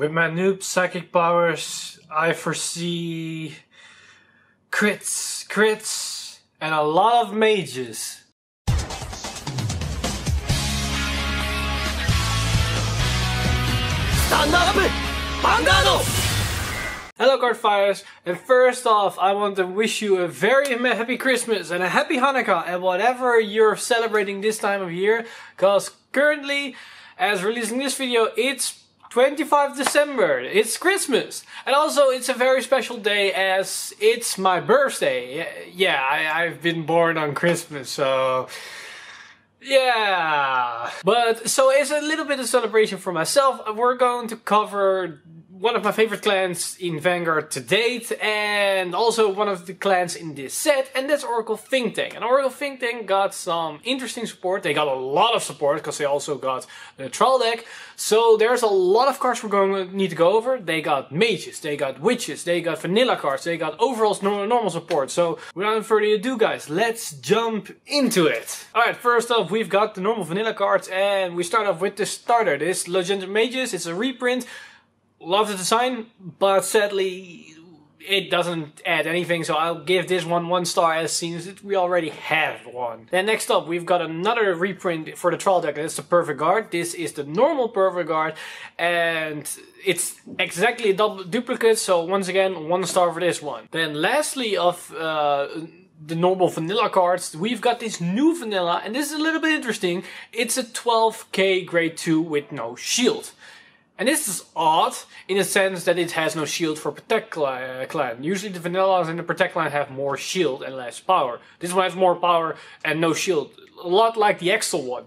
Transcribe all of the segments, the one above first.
With my noob psychic powers, I foresee crits, and a lot of mages. Stand up! Vanguard! Hello card fighters, and first off I want to wish you a very happy Christmas and a happy Hanukkah and whatever you're celebrating this time of year, cause currently, as releasing this video, it's 25 December, it's Christmas, and also it's a very special day as it's my birthday. Yeah, I've been born on Christmas, so yeah. But so it's a little bit of celebration for myself. We're going to cover one of my favorite clans in Vanguard to date, and also one of the clans in this set, and that's Oracle Think Tank. And Oracle Think Tank got some interesting support. They got a lot of support because they also got the trial deck. So there's a lot of cards we're going to need to go over. They got mages, they got witches, they got vanilla cards, they got overall normal support. So without further ado guys, let's jump into it. Alright, first off we've got the normal vanilla cards, and we start off with the starter. This Lozenge Magus, it's a reprint. Love the design, but sadly it doesn't add anything, so I'll give this one star as seen as we already have one. Then next up we've got another reprint for the trial deck, and it's the Perfect Guard. This is the normal Perfect Guard, and it's exactly a double duplicate, so once again 1 star for this one. Then lastly of the normal vanilla cards, we've got this new vanilla, and this is a little bit interesting. It's a 12k grade 2 with no shield. And this is odd in the sense that it has no shield for Protect clan. Usually the vanillas in the Protect clan have more shield and less power. This one has more power and no shield. A lot like the Excel one.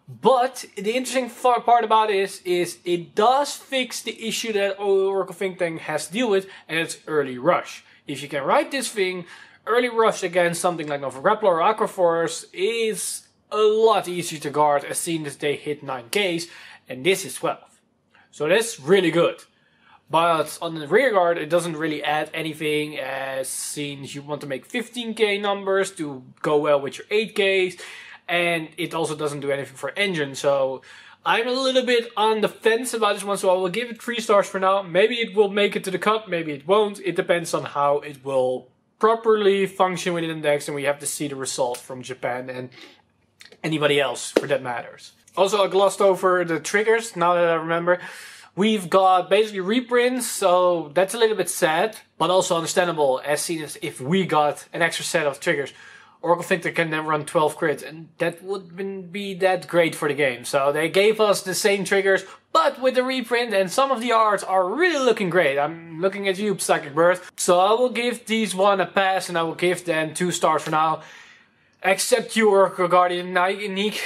But the interesting part about it is it does fix the issue that Oracle Think Tank has to deal with, and it's early rush. If you can write this thing, early rush against something like Nova Grappler or Aqua Force is a lot easier to guard as soon as they hit 9Ks, and this is 12. So that's really good. But on the rear guard it doesn't really add anything, as since you want to make 15k numbers to go well with your 8ks, and it also doesn't do anything for engine. So I'm a little bit on the fence about this one, so I will give it 3 stars for now. Maybe it will make it to the cut, maybe it won't. It depends on how it will properly function within the decks, and we have to see the result from Japan and anybody else for that matters. Also, I glossed over the triggers, now that I remember. We've got basically reprints, so that's a little bit sad, but also understandable, as seen as if we got an extra set of triggers. Oracle Think Tank can then run 12 crits, and that wouldn't be that great for the game. So they gave us the same triggers, but with the reprint, and some of the arts are really looking great. I'm looking at you, Psychic Birth. So I will give these one a pass, and I will give them 2 stars for now. Except you, Oracle Guardian Erikk.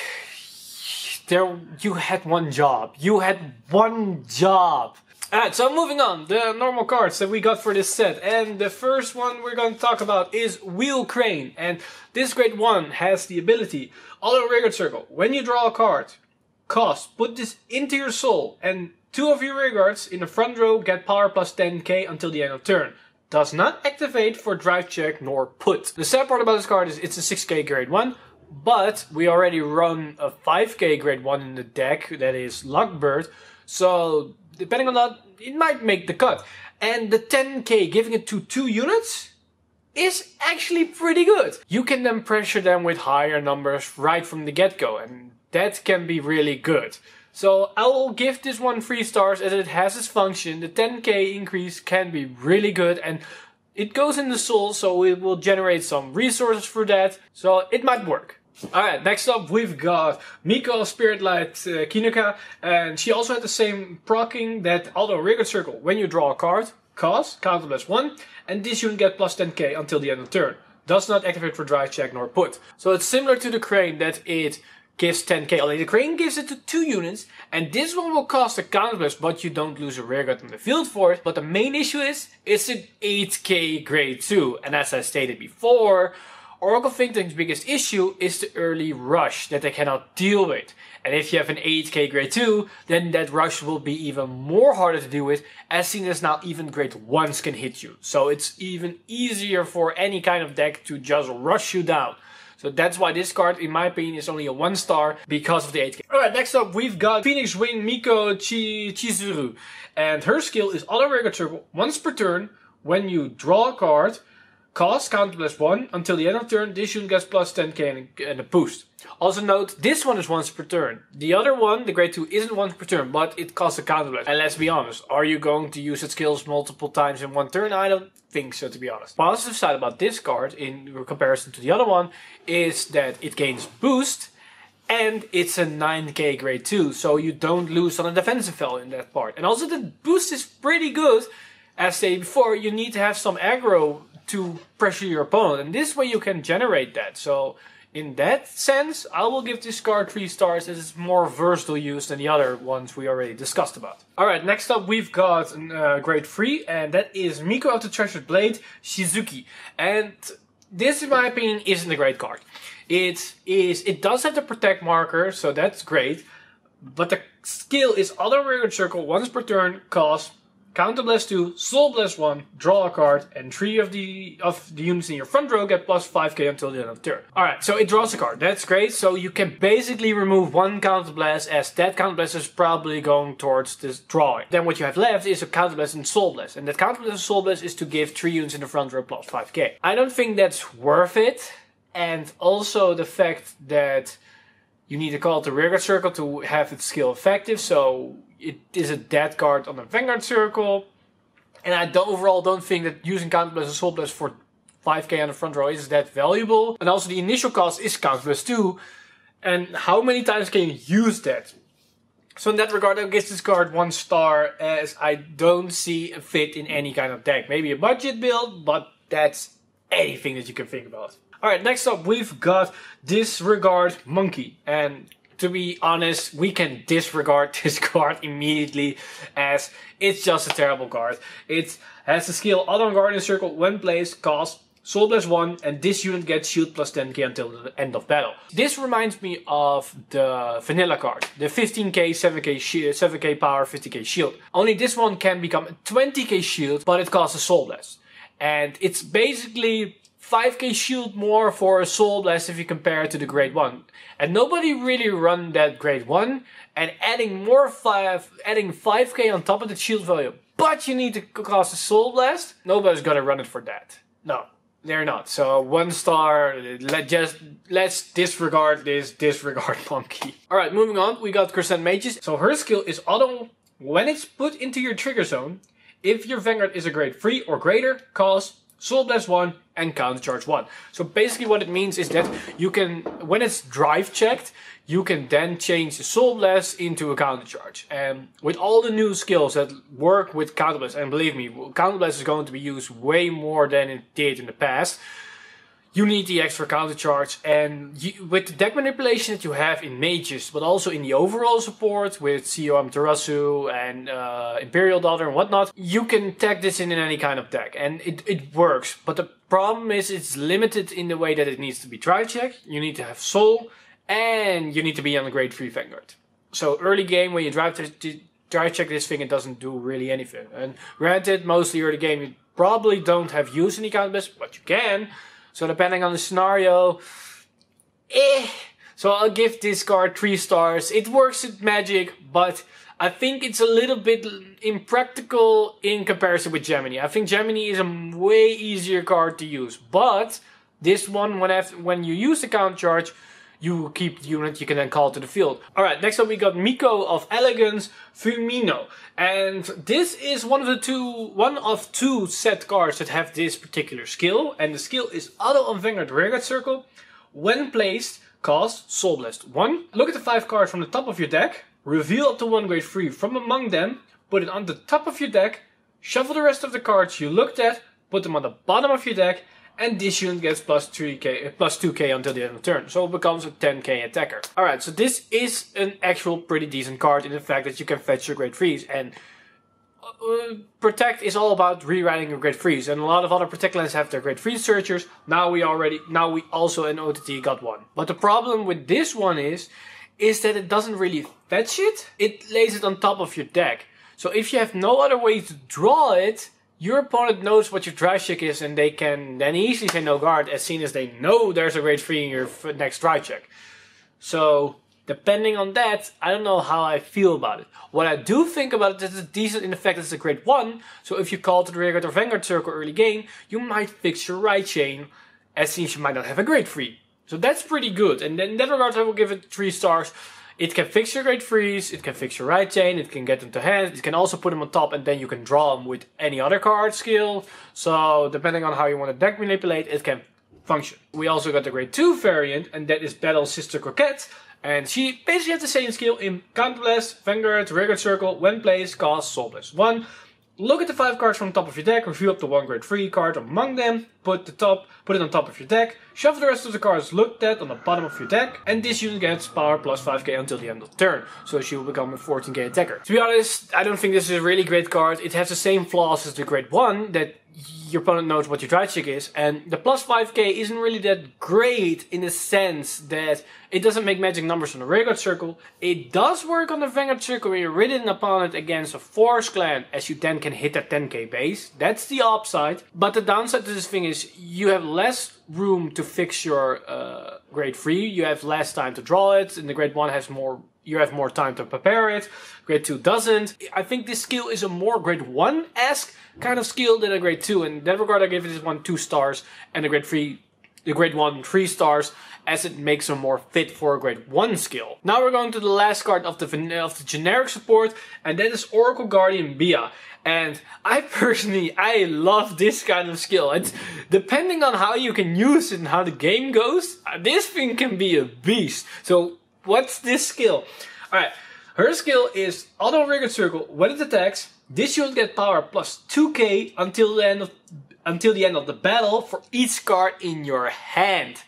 You had one job. You had one job. Alright, so moving on. The normal cards that we got for this set. And the first one we're going to talk about is Wheel Crane. And this grade 1 has the ability, Auto Rearguard Circle. When you draw a card, cost, put this into your soul. And 2 of your rearguards in the front row get power plus 10k until the end of turn. Does not activate for drive check nor put. The sad part about this card is it's a 6k grade 1. But we already run a 5k grade 1 in the deck, that is Luckbird, so depending on that, it might make the cut. And the 10k, giving it to 2 units, is actually pretty good. You can then pressure them with higher numbers right from the get-go, and that can be really good. So I will give this one 3 stars as it has its function. The 10k increase can be really good, and it goes in the soul, so it will generate some resources for that, so it might work. Alright, next up we've got Miko Spirit Light Kinuka, and she also had the same proccing that Auto Rearguard Circle. When you draw a card, cost, counter plus 1, and this unit get plus 10k until the end of turn. Does not activate for drive check nor put. So it's similar to the Crane that it gives 10k, only the Crane gives it to 2 units, and this one will cost a counter plus, but you don't lose a rearguard on the field for it. But the main issue is, it's an 8k grade 2, and as I stated before, Oracle Think Tank's biggest issue is the early rush that they cannot deal with. And if you have an 8k grade 2, then that rush will be even more harder to deal with, as seen as now even grade 1s can hit you. So it's even easier for any kind of deck to just rush you down. So that's why this card, in my opinion, is only a 1-star because of the 8k. Alright, next up we've got Phoenix Wing Miko Chizuru. And her skill is auto rearguard circle once per turn. When you draw a card, cost counter +1 until the end of turn. This unit gets plus 10k and a boost. Also note, this one is once per turn. The other one, the grade 2, isn't once per turn, but it costs a counter blast. And let's be honest, are you going to use its skills multiple times in one turn? I don't think so, to be honest. Positive side about this card, in comparison to the other one, is that it gains boost. And it's a 9k grade 2, so you don't lose on a defensive value in that part. And also the boost is pretty good. As stated before, you need to have some aggro to pressure your opponent. And this way you can generate that. So in that sense, I will give this card 3 stars as it's more versatile use than the other ones we already discussed about. Alright, next up we've got grade 3, and that is Miko of the Treasured Blade, Shizuki. And this, in my opinion, isn't a great card. It does have the protect marker, so that's great. But the skill is auto rearguard circle once per turn, cost counter blast 2, soul blast 1, draw a card, and 3 of the units in your front row get plus 5k until the end of the turn. Alright, so it draws a card. That's great. So you can basically remove one counter blast, as that counter blast is probably going towards this drawing. Then what you have left is a counter blast and soul blast. And that counter blast and soul blast is to give 3 units in the front row plus 5k. I don't think that's worth it. And also the fact that you need to call it the rearguard circle to have its skill effective. So it is a dead card on the Vanguard circle. And I overall don't think that using Counter Blast and Soul Blast for 5k on the front row is that valuable. And also the initial cost is Counter Blast 2. And how many times can you use that? So in that regard, I give this card 1 star, as I don't see a fit in any kind of deck. Maybe a budget build, but that's anything that you can think about. Alright, next up we've got Disregard Monkey. And to be honest, we can disregard this card immediately, as it's just a terrible card. It has the skill Auto Guardian Circle when placed, cost Soul Blast 1, and this unit gets shield plus 10k until the end of battle. This reminds me of the vanilla card, the 15k, 7k power, 50k shield. Only this one can become a 20k shield, but it costs a Soul Blast. And it's basically 5k shield more for a Soul Blast if you compare it to the grade 1. And nobody really run that grade 1, and adding 5k on top of the shield value, but you need to cost a Soul Blast, nobody's gonna run it for that. No, they're not. So 1 star, let's disregard this Disregard Monkey. Alright, moving on, we got Crescent Magus. So her skill is auto, when it's put into your trigger zone, if your Vanguard is a grade 3 or greater, cost Soul Blast 1 and Counter Charge 1. So basically what it means is that you can, when it's drive checked, you can then change the Soul Blast into a Counter Charge. And with all the new skills that work with Counter Blast, and believe me, Counter Blast is going to be used way more than it did in the past, you need the extra Counter Charge. And with the deck manipulation that you have in Mages, but also in the overall support with CEO Amaterasu and Imperial Daughter and whatnot, you can tag this in any kind of deck, and it works. But the problem is it's limited in the way that it needs to be drive checked. You need to have Soul, and you need to be on a grade 3 Vanguard. So early game, when you drive check this thing, it doesn't do really anything. And granted, mostly early game you probably don't have used any Counter Blast, but you can. So depending on the scenario, So I'll give this card 3 stars. It works with Magic, but I think it's a little bit impractical in comparison with Gemini. I think Gemini is a way easier card to use, but this one, when you use the counter charge, you keep the unit, you can then call to the field. Alright, next up we got Miko of Elegance, Fumino. And this is one of two set cards that have this particular skill. And the skill is Auto on Vanguard Rearguard Circle. When placed, cost Soul Blast 1. Look at the 5 cards from the top of your deck. Reveal up to 1 grade 3 from among them. Put it on the top of your deck. Shuffle the rest of the cards you looked at. Put them on the bottom of your deck. And this unit gets plus 2k until the end of the turn. So it becomes a 10k attacker. Alright, so this is an actual pretty decent card in the fact that you can fetch your grade 3s. And Protect is all about rewriting your grade 3s. And a lot of other Protect lands have their grade 3 searchers. Now we also in OTT got one. But the problem with this one is that it doesn't really fetch it. It lays it on top of your deck. So if you have no other way to draw it, your opponent knows what your dry check is, and they can then easily say no guard as soon as they know there's a grade 3 in your next dry check. So, depending on that, I don't know how I feel about it. What I do think about it is it's decent in the fact that it's a grade 1, so if you call to the rearguard or Vanguard circle early game, you might fix your right chain, as since you might not have a grade 3. So that's pretty good, and in that regard I will give it 3 stars. It can fix your grade 3s, it can fix your right chain, it can get them to hand, it can also put them on top and then you can draw them with any other card skill. So depending on how you want to deck manipulate, it can function. We also got the grade 2 variant, and that is Battle Sister Chouquette. And she basically has the same skill in Counterblast, Vanguard, Rearguard Circle, when placed, cost Soul Blast 1. Look at the 5 cards from the top of your deck, review up the 1 grade 3 card among them, put it on top of your deck, shuffle the rest of the cards looked at on the bottom of your deck, and this unit gets power plus 5k until the end of the turn, so she will become a 14k attacker. To be honest, I don't think this is a really great card. It has the same flaws as the grade 1, that your opponent knows what your dry check is, and the plus 5k isn't really that great in the sense that it doesn't make magic numbers on the Rearguard Circle. It does work on the Vanguard Circle when you're ridden an opponent against a Force clan, as you then can hit that 10k base. That's the upside. But the downside to this thing is you have less room to fix your grade 3, you have less time to draw it, and the grade 1 has more. You have more time to prepare it. Grade 2 doesn't. I think this skill is a more grade 1-esque kind of skill than a grade 2. In that regard, I give this one 2 stars, and the grade 1 3 stars, as it makes them more fit for a grade 1 skill. Now we're going to the last card of the generic support, and that is Oracle Guardian Bia. And I love this kind of skill. It's depending on how you can use it and how the game goes, this thing can be a beast. So what's this skill? Alright, her skill is auto Rearguard Circle. When it attacks, this unit gets power plus 2k until the end of the battle for each card in your hand.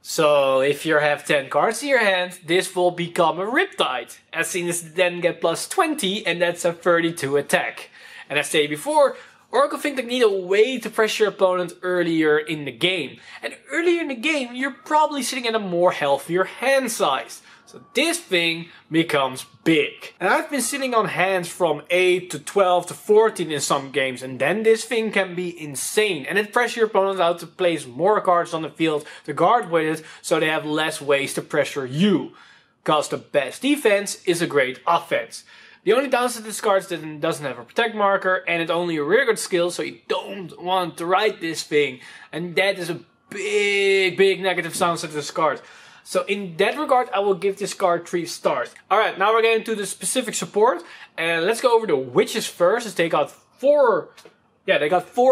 So if you have 10 cards in your hand, this will become a Riptide. As soon as it then get plus 20, and that's a 32 attack. And as stated before, Oracle think they need a way to pressure your opponent earlier in the game. And earlier in the game, you're probably sitting at a more healthier hand size. So this thing becomes big. And I've been sitting on hands from 8 to 12 to 14 in some games, and then this thing can be insane. And it pressures your opponent out to place more cards on the field to guard with it, so they have less ways to pressure you. Cause the best defense is a great offense. The only downside to this card is that it doesn't have a protect marker, and it's only a rearguard skill, so you don't want to ride this thing. And that is a big negative downside to this card. So in that regard, I will give this card 3 stars. Alright, now we're getting to the specific support. And let's go over the witches first. They got 4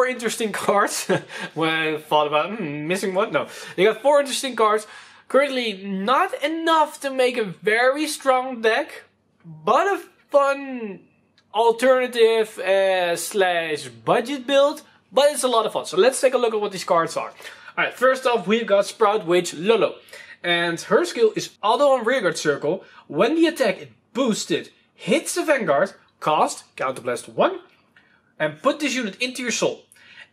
interesting cards. When I thought about, missing one? No. They got 4 interesting cards. Currently not enough to make a very strong deck, but a fun alternative slash budget build. But it's a lot of fun. So let's take a look at what these cards are. Alright, first off, we've got Sprout Witch LOLO. And her skill is auto on Rearguard Circle. When the attack is boosted, hits the Vanguard, cost Counterblast 1, and put this unit into your soul.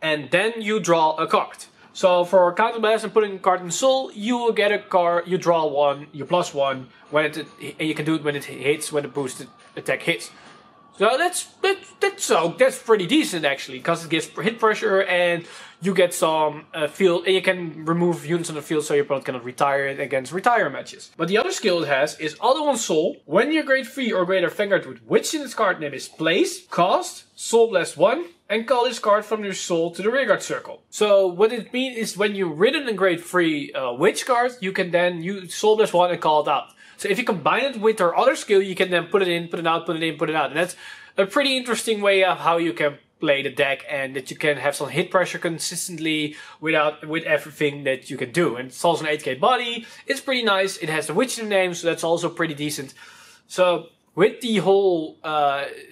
And then you draw a card. So for Counterblast and putting a card in soul, you will get a card, you draw 1, you plus 1, and you can do it when it hits, when the boosted attack hits. So that's pretty decent actually, because it gives hit pressure and you get some field, and you can remove units on the field so your opponent cannot retire it against retire matches. But the other skill it has is auto on soul. When your grade 3 or greater Vanguard with which in its card name is placed, cost Soul Blast 1, and call this card from your soul to the Rearguard Circle. So what it means is when you're ridden a grade 3 witch card, you can then use Soul Blast 1 and call it out. So if you combine it with her other skill, you can then put it in, put it out, put it in, put it out. And that's a pretty interesting way of how you can play the deck, and that you can have some hit pressure consistently with everything that you can do. And it's also an 8k body. It's pretty nice. It has the witch in the name, so that's also pretty decent. So with the whole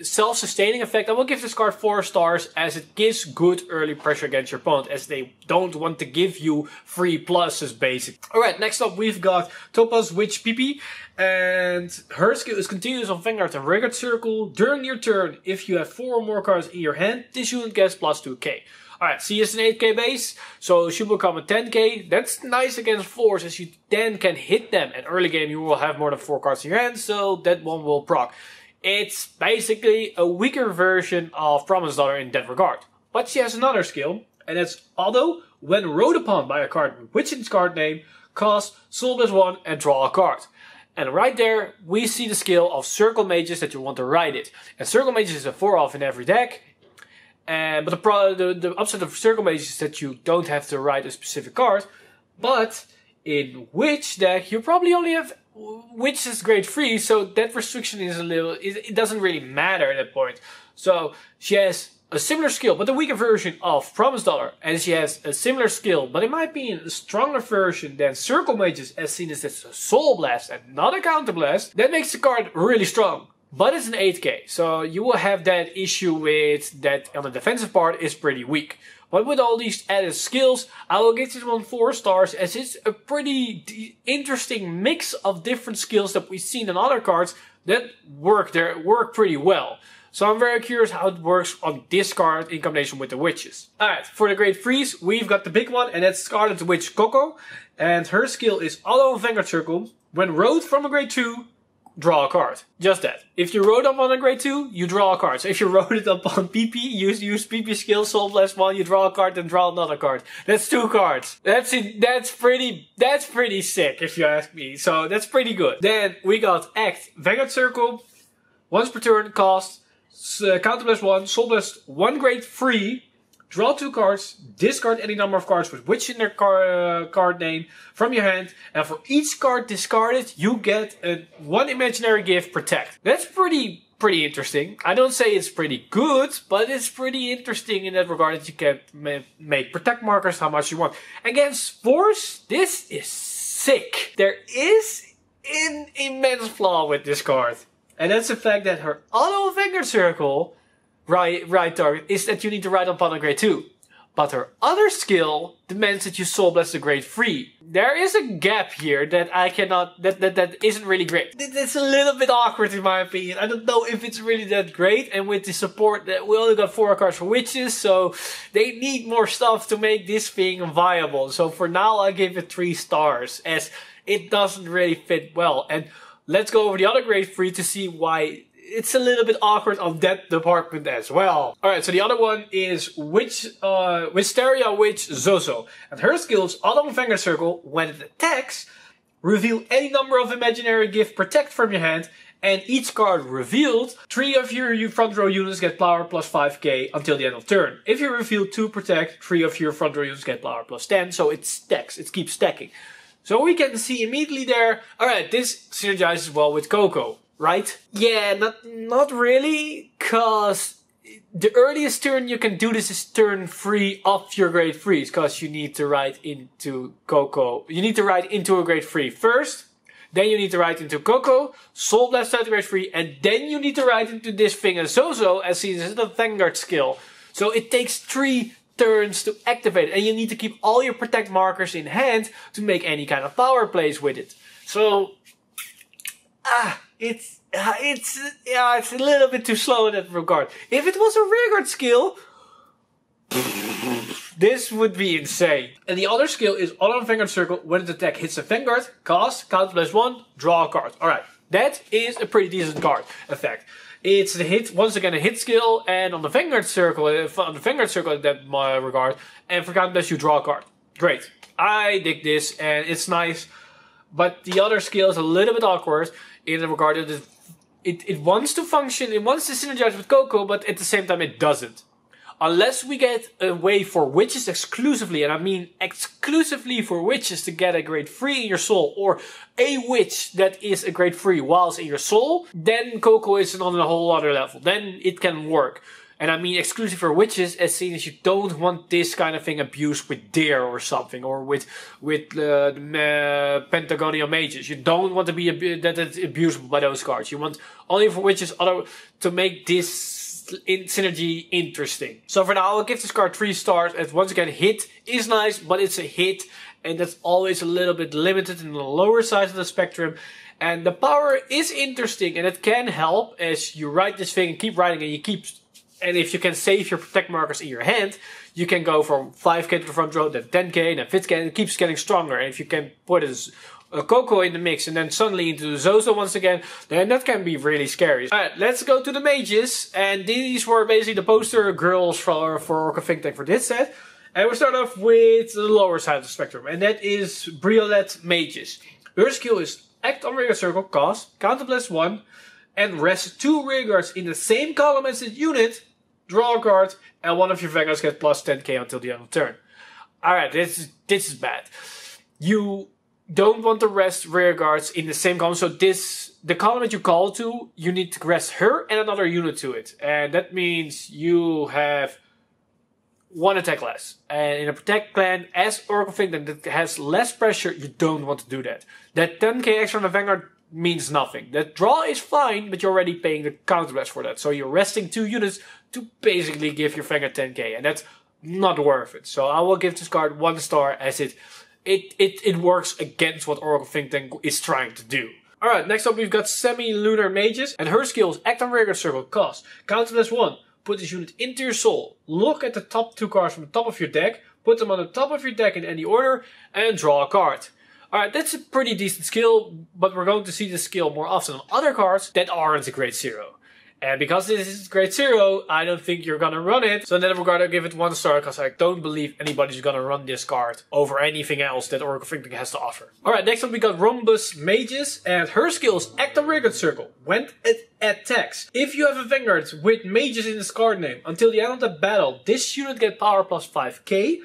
self-sustaining effect, I will give this card 4 stars, as it gives good early pressure against your opponent, as they don't want to give you free pluses, basically. Alright, next up we've got Topaz Witch PP, and her skill is continuous on Vanguard and Rearguard Circle. During your turn, if you have 4 or more cards in your hand, this unit gets plus 2k. Alright, she is an 8k base, so she will become a 10k. That's nice against 4s, as you then can hit them. At early game, you will have more than 4 cards in your hand, so that one will proc. It's basically a weaker version of Promise Daughter in that regard. But she has another skill, and that's although when rode upon by a card with which its card name, cast Soul Blast 1 and draw a card. And right there, we see the skill of Circle Magus that you want to ride it. And Circle Magus is a 4-off in every deck. But the upside of Circle Magus is that you don't have to ride a specific card. But in Witch deck, you probably only have Witch is grade 3, so that restriction is a little, it doesn't really matter at that point. So she has a similar skill, but a weaker version of Promise Dollar. And she has a similar skill, but in my opinion, a stronger version than Circle Magus, as seen as it's a Soul Blast and not a Counter Blast. That makes the card really strong. But it's an 8k, so you will have that issue with that on the defensive part is pretty weak. But with all these added skills, I will give this one 4 stars, as it's a pretty interesting mix of different skills that we've seen in other cards that work pretty well. So I'm very curious how it works on this card in combination with the witches. Alright, for the grade 3s, we've got the big one, and that's Scarlet Witch Coco. And her skill is auto on Vanguard Circle. When rode from a grade 2, draw a card. Just that. If you rode up on a grade 2, you draw a card. So if you rode it up on PP, you use PP skill, Soul Blast 1, you draw a card, then draw another card. That's 2 cards. That's it. That's pretty sick, if you ask me. So that's pretty good. Then we got Act Vanguard Circle. Once per turn, cost Counter Blast 1, Soul Blast 1 grade 3. Draw 2 cards, discard any number of cards with which in their card name from your hand, and for each card discarded, you get one imaginary gift protect. That's pretty interesting. I don't say it's pretty good, but it's pretty interesting in that regard that you can make protect markers how much you want. Against Force, this is sick. There is an immense flaw with this card, and that's the fact that her auto Vanguard Circle right target is that you need to ride upon a grade 2. But her other skill demands that you Soul Blast a grade 3. There is a gap here that I cannot, that isn't really great. It's a little bit awkward in my opinion. I don't know if it's really that great, and with the support that we only got 4 cards for witches, so they need more stuff to make this thing viable. So for now I give it 3 stars, as it doesn't really fit well. And let's go over the other grade 3 to see why it's a little bit awkward on that department as well. Alright, so the other one is Wisteria Witch ZoZo. And her skill is auto Vanguard Circle. When it attacks, reveal any number of imaginary gift protect from your hand, and each card revealed, 3 of your front row units get power plus 5k until the end of turn. If you reveal 2 protect, 3 of your front row units get power plus 10, so it stacks, it keeps stacking. So we can see immediately there, alright, this synergizes well with Coco. Right? Yeah, not really, cause the earliest turn you can do this is turn 3 of your grade 3s, cause you need to ride into Coco. You need to ride into a grade 3 first, then you need to ride into Coco, Soul Blast out to grade 3, and then you need to ride into this thing as ZoZo, as seen as the Vanguard skill. So it takes 3 turns to activate it, and you need to keep all your protect markers in hand to make any kind of power plays with it. So, it's a little bit too slow in that regard. If it was a Vanguard skill, this would be insane. And the other skill is auto Vanguard Circle. When the attack hits a Vanguard, cast, Counter Blast 1, draw a card. Alright, that is a pretty decent card effect. It's the hit, once again a hit skill, and on the Vanguard Circle, in that regard, and for Counter Blast you draw a card. Great. I dig this, and it's nice. But the other skill is a little bit awkward in the regard that it wants to function, it wants to synergize with Coco, but at the same time it doesn't. Unless we get a way for witches exclusively, and I mean exclusively for witches to get a grade 3 in your soul, or a witch that is a grade 3 whilst in your soul, then Coco is on a whole other level. Then it can work. And I mean exclusive for witches, as seen as you don't want this kind of thing abused with Deer or something, or with Pentagonal Magus. You don't want to be that it's abusable by those cards. You want only for witches to make this synergy interesting. So for now, I'll give this card 3 stars. As once again, hit is nice, but it's a hit, and that's always a little bit limited in the lower side of the spectrum. And the power is interesting, and it can help as you ride this thing and keep riding, and you keep. And if you can save your protect markers in your hand, you can go from 5k to the front row, then 10k, then 50k, and it keeps getting stronger. And if you can put it Coco in the mix and then suddenly into the ZoZo once again, then that can be really scary. Alright, let's go to the mages. And these were basically the poster girls for Orca Think Tank for this set. And we'll start off with the lower side of the spectrum, and that is Briolette Magus. Her skill is act on rearguard circle, cost, counterblast 1, and rest 2 rearguards in the same column as the unit, draw a card, and one of your Vanguards gets plus 10k until the end of turn. Alright, this is bad. You don't want to rest rearguards in the same column, so the column that you call to, you need to rest her and another unit to it. And that means you have 1 attack less. And in a protect clan, as Oracle Think Tank that has less pressure, you don't want to do that. That 10k extra on the Vanguard means nothing. That draw is fine, but you're already paying the counterblast for that. So you're resting 2 units to basically give your Vanguard 10k, and that's not worth it. So I will give this card 1 star as it works against what Oracle Think Tank is trying to do. Alright, next up we've got Semilunar Magus, and her skills act on rearguard circle, cost, counterblast 1. Put this unit into your soul. Look at the top 2 cards from the top of your deck, put them on the top of your deck in any order, and draw a card. Alright, that's a pretty decent skill, but we're going to see this skill more often on other cards that aren't a grade 0. And because this is grade 0, I don't think you're gonna run it. So in that regard, I'll give it 1 star, because I don't believe anybody's gonna run this card over anything else that Oracle Think Tank has to offer. Alright, next up we got Rhombus Magus, and her skills act on rearguard circle. When it attacks, if you have a Vanguard with Magus in its card name, until the end of the battle, this unit gets power plus 5k,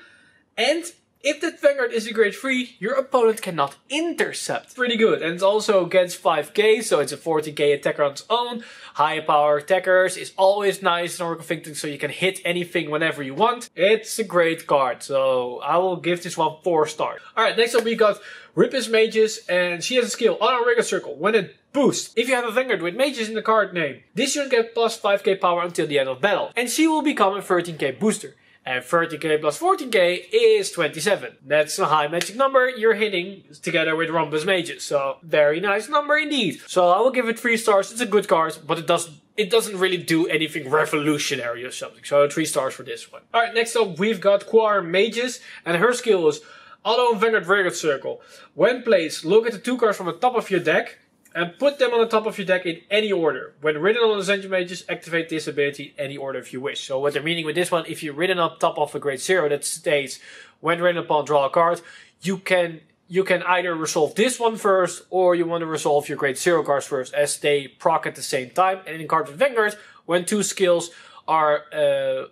and if that Vanguard is a grade 3, your opponent cannot intercept. Pretty good. And it also gets 5k, so it's a 40k attacker on its own. High power attackers is always nice in Oracle Think Tank, so you can hit anything whenever you want. It's a great card, so I will give this one 4 stars. Alright, next up we got Ripis Magus, and she has a skill on a rearguard circle. When it boosts, if you have a Vanguard with Magus in the card name, this unit gets plus 5k power until the end of battle. And she will become a 13k booster. And 30k plus 14k is 27. That's a high magic number you're hitting together with Rhombus Magus. So, very nice number indeed. So I will give it 3 stars. It's a good card, but it doesn't really do anything revolutionary or something. So 3 stars for this one. Alright, next up we've got Cuore Magus, and her skill is Auto Vanguard Rearguard Circle. When placed, look at the 2 cards from the top of your deck and put them on the top of your deck in any order. When written on Lozenge Magus, activate this ability in any order if you wish. So what they're meaning with this one, if you're written on top of a grade 0 that states, when written upon, draw a card, you can either resolve this one first, or you want to resolve your grade 0 cards first, as they proc at the same time. And in cards with Vanguard, when 2 skills are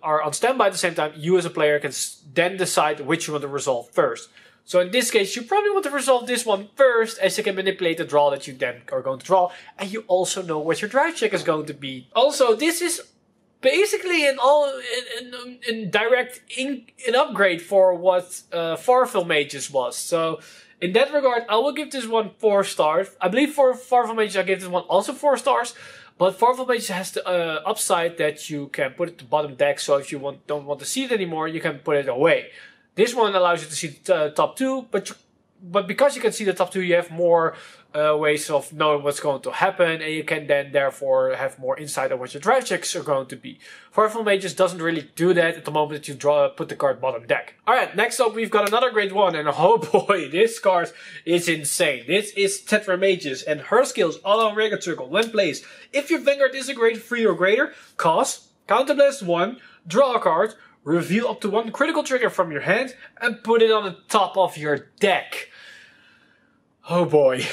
on standby at the same time, you as a player can then decide which you want to resolve first. So in this case, you probably want to resolve this one first, as you can manipulate the draw that you then are going to draw, and you also know what your drive check is going to be. Also, this is basically an upgrade for what Farfel Magus was. So in that regard, I will give this one 4 stars. I believe for Farfel Magus, I give this one also 4 stars. But Farfel Magus has the upside that you can put it to bottom deck, so if you don't want to see it anymore, you can put it away. This one allows you to see the top 2, but because you can see the top 2, you have more ways of knowing what's going to happen, and you can then therefore have more insight on what your drive checks are going to be. Farfel Magus doesn't really do that at the moment that you put the card bottom deck. Alright, next up we've got another grade 1, and oh boy, this card is insane. This is Tetra Magus, and her skills all on rearguard circle. When placed, if your Vanguard is a grade 3 or greater, cost, counterblast 1, draw a card, reveal up to 1 critical trigger from your hand, and put it on the top of your deck. Oh boy.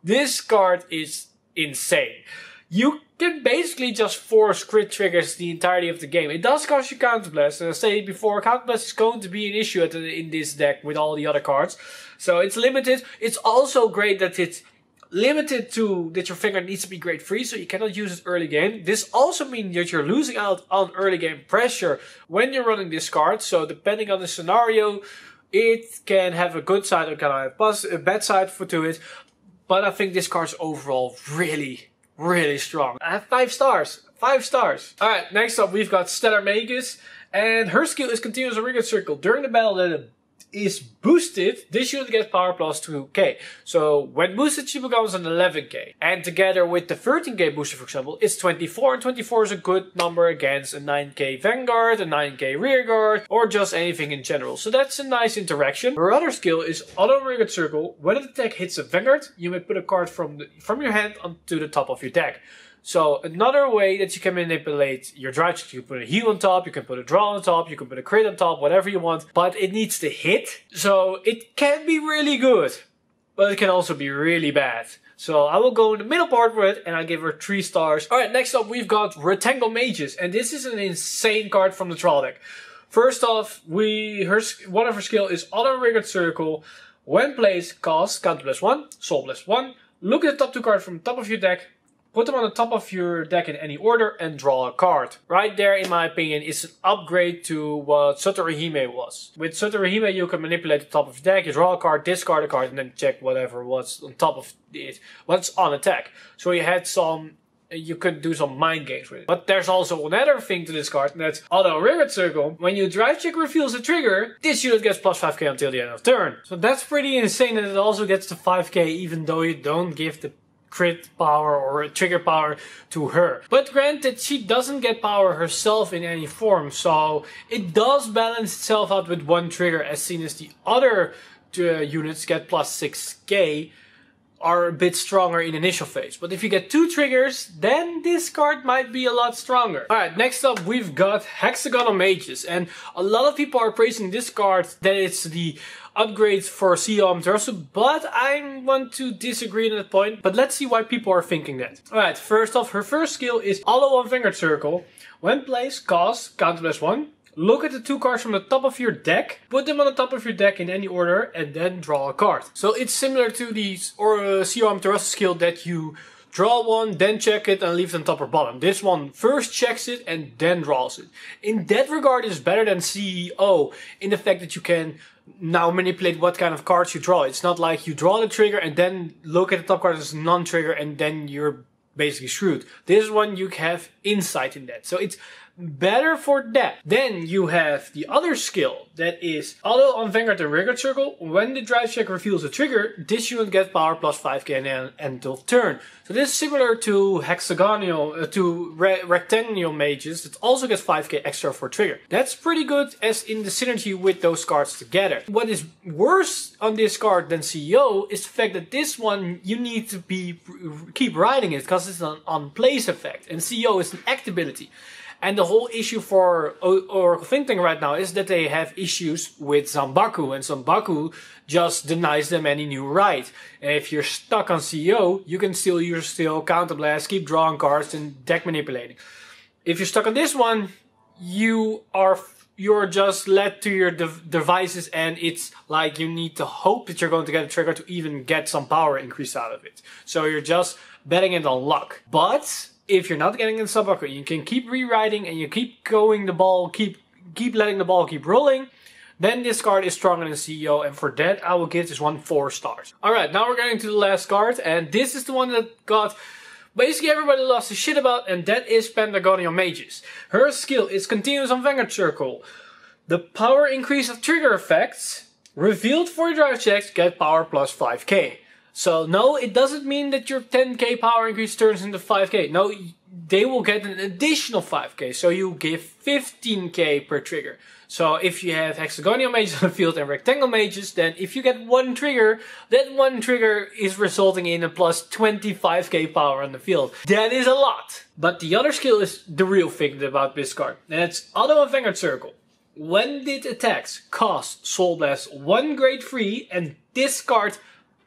This card is insane. You can basically just force crit triggers the entirety of the game. It does cost you counterblast, and I said before, counterblast is going to be an issue in this deck with all the other cards. So it's limited. It's also great that it's limited to that your Vanguard needs to be grade 3, so you cannot use it early game. This also means that you're losing out on early game pressure when you're running this card. So depending on the scenario, it can have a good side or can have a bad side to it. But I think this card's overall really, really strong. I have 5 stars. 5 stars. Alright, next up we've got Stellar Magus. And her skill is continuous rearguard circle. During the battle, is boosted, this unit gets power plus 2k. So when boosted, she becomes an 11k. And together with the 13k booster, for example, it's 24. And 24 is a good number against a 9k Vanguard, a 9k Rearguard, or just anything in general. So that's a nice interaction. Her other skill is Auto Rearguard Circle. When an attack hits a Vanguard, you may put a card from your hand onto the top of your deck. So another way that you can manipulate your drive check, you can put a heal on top, you can put a draw on top, you can put a crit on top, whatever you want, but it needs to hit. So it can be really good, but it can also be really bad. So I will go in the middle part with it and I give her 3 stars. Alright, next up we've got Hexagonal Magus, and this is an insane card from the Trial deck. First off, one of her skill is Auto Rearguard Circle. When placed, cost counter +1, soul +1. Look at the top 2 cards from the top of your deck. Put them on the top of your deck in any order and draw a card. Right there, in my opinion, is an upgrade to what Sotorihime was. With Sotorihime, you can manipulate the top of your deck, you draw a card, discard a card, and then check whatever was on top of it, what's on attack. So you could do some mind games with it. But there's also another thing to this card, and that's Auto Rearguard Circle. When you drive check reveals a trigger, this unit gets plus 5k until the end of turn. So that's pretty insane that it also gets to 5k even though you don't give the crit power or trigger power to her. But granted, she doesn't get power herself in any form, so it does balance itself out with one trigger, as seen as the other units get plus 6k are a bit stronger in initial phase. But if you get 2 triggers, then this card might be a lot stronger. Alright, next up we've got Hexagonal Magus, and a lot of people are praising this card that it's the upgrades for CEO Amaterasu, but I want to disagree on that point. But let's see why people are thinking that. Alright, first off, her first skill is Auto on Vanguard Circle. When placed, cost counter +1. Look at the 2 cards from the top of your deck, put them on the top of your deck in any order, and then draw a card. So it's similar to the CEO Amaterasu skill that you draw one, then check it, and leave it on top or bottom. This one first checks it and then draws it. In that regard, it's better than CEO in the fact that you can now manipulate what kind of cards you draw. It's not like you draw the trigger and then look at the top card as non-trigger and then you're basically screwed. This one you have insight in that. So it's better for that. Then you have the other skill that is Auto on Vanguard and Rearguard Circle. When the drive check reveals a trigger, this unit gets power plus 5k and then end of turn. So this is similar to Rectangular Magus. It also gets 5k extra for trigger. That's pretty good as in the synergy with those cards together. What is worse on this card than CEO is the fact that this one you need to keep riding it because it's an on-place effect, and CEO is an act ability. And the whole issue for Oracle Think Tank right now is that they have issues with Zanbaku, and Zanbaku just denies them any new ride. And if you're stuck on CEO, you can still use Counterblast, keep drawing cards and deck manipulating. If you're stuck on this one, you're just led to your devices, and it's like you need to hope that you're going to get a trigger to even get some power increase out of it. So you're just betting it on luck. But if you're not getting in Zanbaku, you can keep rewriting and you keep going the ball, keep letting the ball keep rolling, then this card is stronger than CEO, and for that I will give this one 4 stars. Alright, now we're getting to the last card, and this is the one that got basically everybody lost his shit about, and that is Pentagonal Magus. Her skill is Continuous on Vanguard Circle. The power increase of trigger effects revealed for your drive checks get power plus 5k. So no, it doesn't mean that your 10k power increase turns into 5k. No, they will get an additional 5k. So you give 15k per trigger. So if you have Hexagonal Magus on the field and Rectangle Magus, then if you get one trigger, that one trigger is resulting in a plus 25k power on the field. That is a lot. But the other skill is the real thing about this card. And it's Auto on Vanguard Circle. When it attacks, cost Soul Blast 1 grade free and discard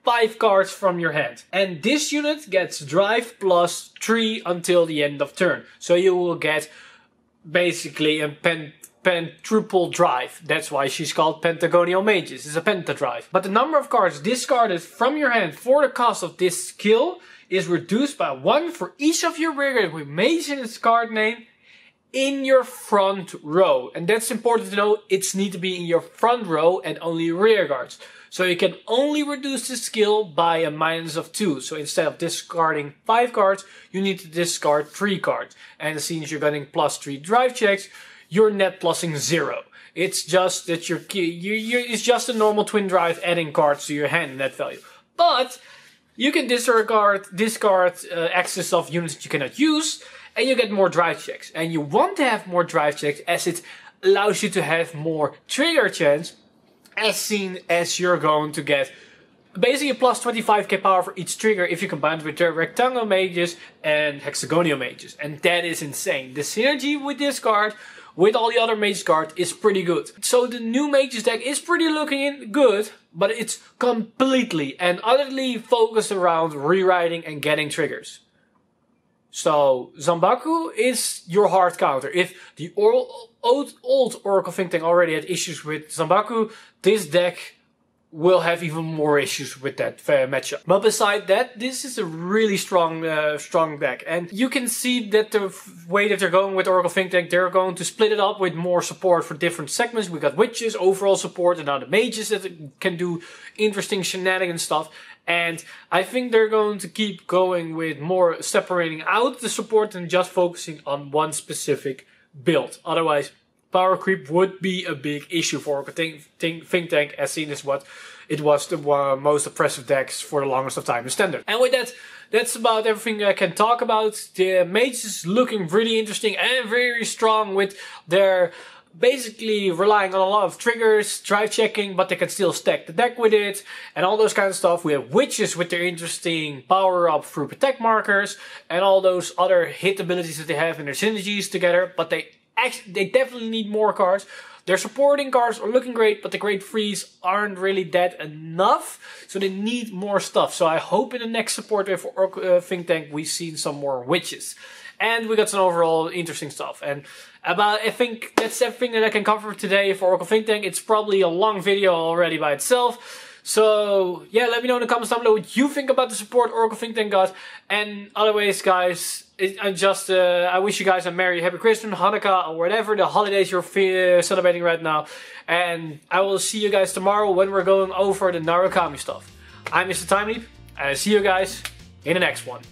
5 cards from your hand. And this unit gets drive plus 3 until the end of turn. So you will get basically a triple drive. That's why she's called Pentagonal Magus. It's a penta drive. But the number of cards discarded from your hand for the cost of this skill is reduced by 1 for each of your rearguards with Mage in its card name in your front row. And that's important to know. It's need to be in your front row and only rearguards. So you can only reduce the skill by a minus of 2. So instead of discarding 5 cards, you need to discard 3 cards. And since you're getting plus 3 drive checks, you're net plussing 0. It's just that it's just a normal twin drive adding cards to your hand in that value. But you can discard excess of units that you cannot use, and you get more drive checks. And you want to have more drive checks as it allows you to have more trigger chance, as seen as you're going to get basically a plus 25k power for each trigger if you combine it with the Rectangle Magus and Hexagonal Magus. And that is insane. The synergy with this card, with all the other Magus cards, is pretty good. So the new Magus deck is pretty looking good, but it's completely and utterly focused around rewriting and getting triggers. So Zanbaku is your hard counter. If the old Oracle Think Tank already had issues with Zanbaku, this deck will have even more issues with that matchup. But beside that, this is a really strong deck. And you can see that the way that they're going with Oracle Think Tank, they're going to split it up with more support for different segments. We got witches, overall support, and now the mages that can do interesting shenanigans stuff. And I think they're going to keep going with more separating out the support and just focusing on one specific build. Otherwise, power creep would be a big issue for Oracle Think Tank, as seen as what it was the most oppressive decks for the longest of time in Standard. And with that, that's about everything I can talk about. The mages is looking really interesting and very strong with their basically relying on a lot of triggers, drive checking, but they can still stack the deck with it, and all those kind of stuff. We have witches with their interesting power up through protect markers, and all those other hit abilities that they have in their synergies together, but they definitely need more cards. Their supporting cards are looking great, but the great frees aren't really that enough, so they need more stuff. So I hope in the next support wave for Oracle Think Tank we've seen some more witches. And we got some overall interesting stuff. And I think that's everything that I can cover today for Oracle Think Tank. It's probably a long video already by itself. So yeah, let me know in the comments down below what you think about the support Oracle Think Tank got. And otherwise, guys, I wish you guys a Merry Happy Christmas, Hanukkah, or whatever the holidays you're celebrating right now. And I will see you guys tomorrow when we're going over the Narukami stuff. I'm Mr. Time Leap, and I see you guys in the next one.